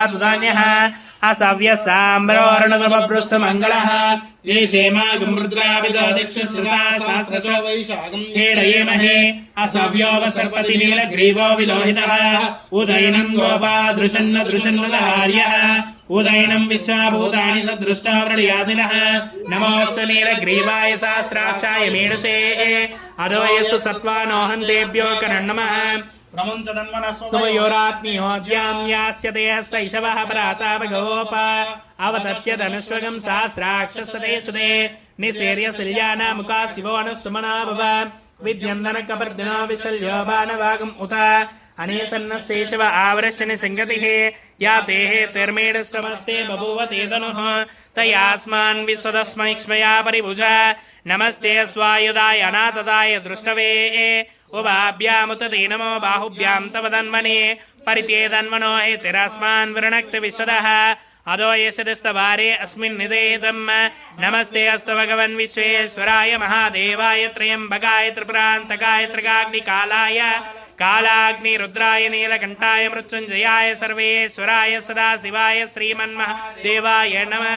तुदान्यः असव्यसाम्बरोर्णवभ्रुस्समङ्गलः ये क्षेमागमृद्राविदोदिक्षुश्रुता सहस्रशो वैशाखम् हेडयेमहे असव्यो वसर्पति नीलग्रीवो विलोहितः उदयनम् गोपादृशन्न दृशन्नदहार्यः उदयनम् विश्वाभूतानि सदृष्टा वृणयातिनः नमोऽस्तु नीलग्रीवाय सहस्राक्षाय मेढसे अधो यस्तु सत्त्वानोहन्तेभ्यो करन्नमः सुमयोरात्मीयोद्यां यास्यते हस्तैषवः प्रातापगोप अवतत्य धनुष्वगं सहस्राक्षसते सुदे निसेर्यशिल्याना मुखा शिवो न सुमना भव विद्यन्दनकपर्दिनो विशल्यो बाणवागम् उत अनेसन्नशेषव आवृष्यनि सङ्गतिः या तेः तिर्मेढस्तमस्ते बभूव ते तनुः तयास्मान् विश्वदस्मैक्ष्मया परिभुजा नमस्ते स्वायुधाय अनाथदाय दृष्टवे उभाभ्यामुत ते नमो बाहुभ्यां तव तन्मने परिते तन्मनो एतिरस्मान् वृणक्त विशदः अदो यशदस्तवारे अस्मिन् निदेतम् नमस्ते अस्तु भगवन् विश्वेश्वराय महादेवाय त्र्यम्बकाय त्रिपुरान्तकाय त्रिकाग्निकालाय कालाग्निरुद्राय नीलकण्ठाय मृत्युञ्जयाय सर्वेश्वराय सदाशिवाय श्रीमन्महादेवाय नमः।